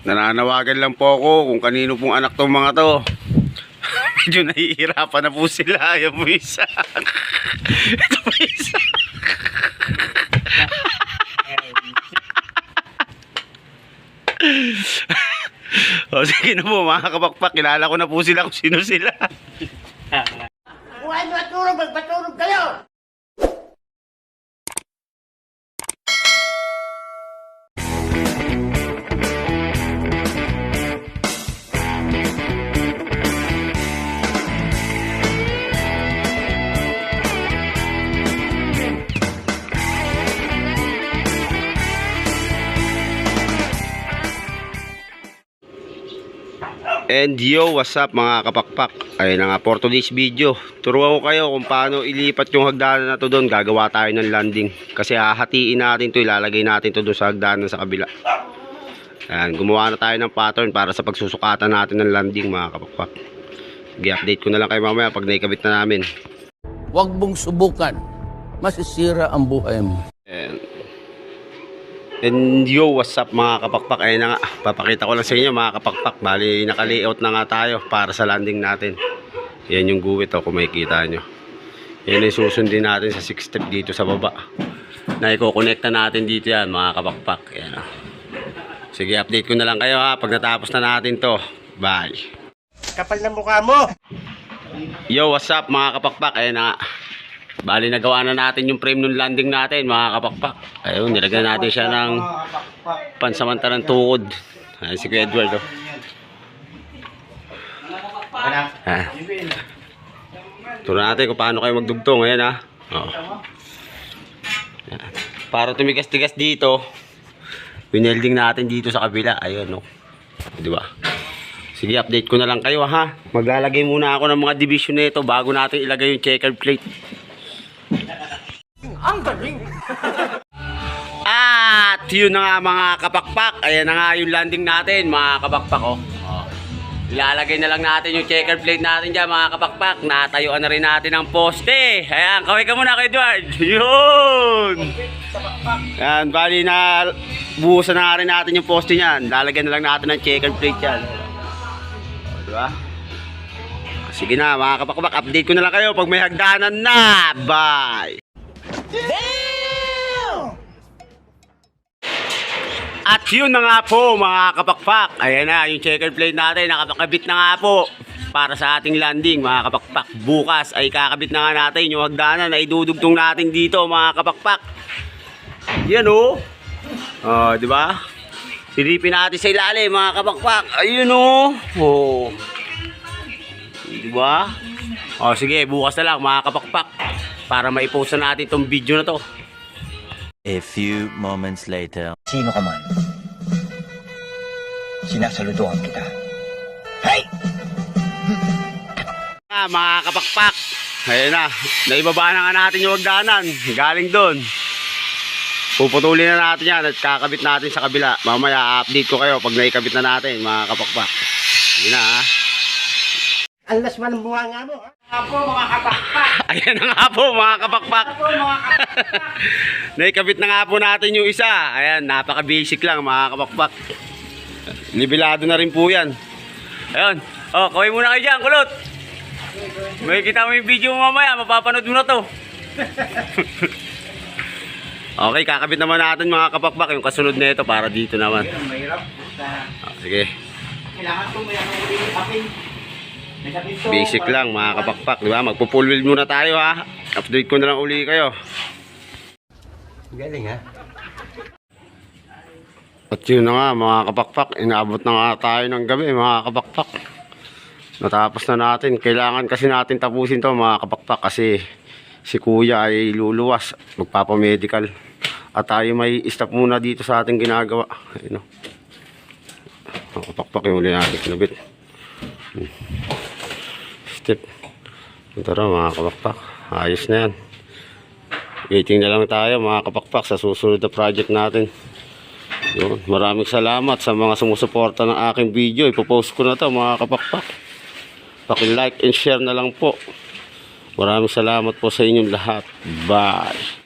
Nananawagan lang po ako kung kanino pong anak tong mga to. Medyo nahihirapan na po sila. Ayan po isa. Ito po isa. O sige na po mga kapakpak. Kilala ko na po sila kung sino sila. Kung ano matulog, magpatulog kayo! And yo, what's up mga kapakpak? Ayun na nga for today's video. Turuan ko kayo kung paano ilipat yung hagdanan na to doon. Gagawa tayo ng landing. Kasi hahatiin natin to, ilalagay natin to doon sa hagdanan sa kabila. Ayan, gumawa na tayo ng pattern para sa pagsusukatan natin ng landing mga kapakpak. I-update ko na lang kayo mamaya pag naikabit na namin. Huwag mong subukan. Masisira ang buhay mo. And yo, what's up mga kapakpak? Ayun na nga, papakita ko lang sa inyo mga kapakpak. Bali, naka-layout na nga tayo para sa landing natin. Yan yung guwit kung makikita nyo. Yan yung susundin natin sa 6 step dito sa baba. Na i-connecta natin dito yan mga kapakpak. Yan, sige, update ko na lang kayo pag natapos na natin to. Bye. Kapal na mukha mo! Yo, what's up mga kapakpak? Ayun na nga. Bali, nagawa na natin yung frame ng landing natin mga kapakpak. Ayun, nilagyan natin siya ng pansamantalang tukod. Ayun si Kuya Edward. Turo natin kung paano kayo magdugtong. Ayan Para tumigas-tigas dito, winelding natin dito sa kabila. Ayun diba? Sige, update ko na lang kayo Maglalagay muna ako ng mga division nito bago natin ilagay yung checkered plate. Ang galing! At yun na nga mga kapakpak. Ayan na nga yung landing natin mga kapakpak. Ilalagay na lang natin yung checker plate natin dyan mga kapakpak. Natayuan na rin natin ang poste. Ayan, kaway ka muna kay Edward. Yun! Ayan, bali na buhusan na rin natin yung poste nyan. Lalagyan na lang natin ng checker plate yan. Diba? Sige na mga kapakpak, update ko na lang kayo pag may hagdanan na. Bye! Damn! At yun na nga po mga kapakpak. Ayan na yung checker plate natin. Nakakabit na nga po para sa ating landing mga kapakpak. Bukas ay kakabit na nga natin yung hagdanan na idudugtong natin dito mga kapakpak. Yan diba? Silipin natin sa ilalim mga kapakpak. Ayun diba? Sige, bukas na lang mga kapakpak para maipost na natin itong video na to. A few moments later. Sino ka man, sinasaludohan kita. Hey! Mga kapakpak, ayun na, naibaba na nga natin yung hagdanan. Galing doon. Puputulin na natin yan at kakabit natin sa kabila. Mamaya update ko kayo pag naikabit na natin mga kapakpak. Yun na Alas man ang buha nga mo! Apo mga kapakpak! Ayan na nga po mga kapakpak. Apo mga kapakpak! Naikabit na nga po natin yung isa. Ayan, napaka basic lang mga kapakpak. Nibilado na rin po yan. Ayun, kaway muna kayo dyan, kulot. May kita mo yung video mo mamaya, mapapanood mo na to. Okay, kakabit naman natin mga kapakpak yung kasunod na ito para dito naman. Sige. Kailangan ito may kapin. Basic lang mga kapakpak, di ba? Magpo-full wheel muna tayo Update ko na lang uli kayo. Galing At yun na nga mga kapakpak, inaabot na nga tayo ng gabi mga kapakpak. Natapos na natin. Kailangan kasi natin tapusin to mga kapakpak kasi si kuya ay luluwas, magpapamedical. At tayo may stop muna dito sa ating ginagawa. Ayun mga kapakpak yung uli natin kinabit. Step. Tara mga kapakpak, ayos na yan. Waiting na lang tayo mga kapakpak sa susunod na project natin. Yun. Maraming salamat sa mga sumusuporta ng aking video. Ipopost ko na to mga kapakpak. Paki-like and share na lang po. Maraming salamat po sa inyong lahat. Bye.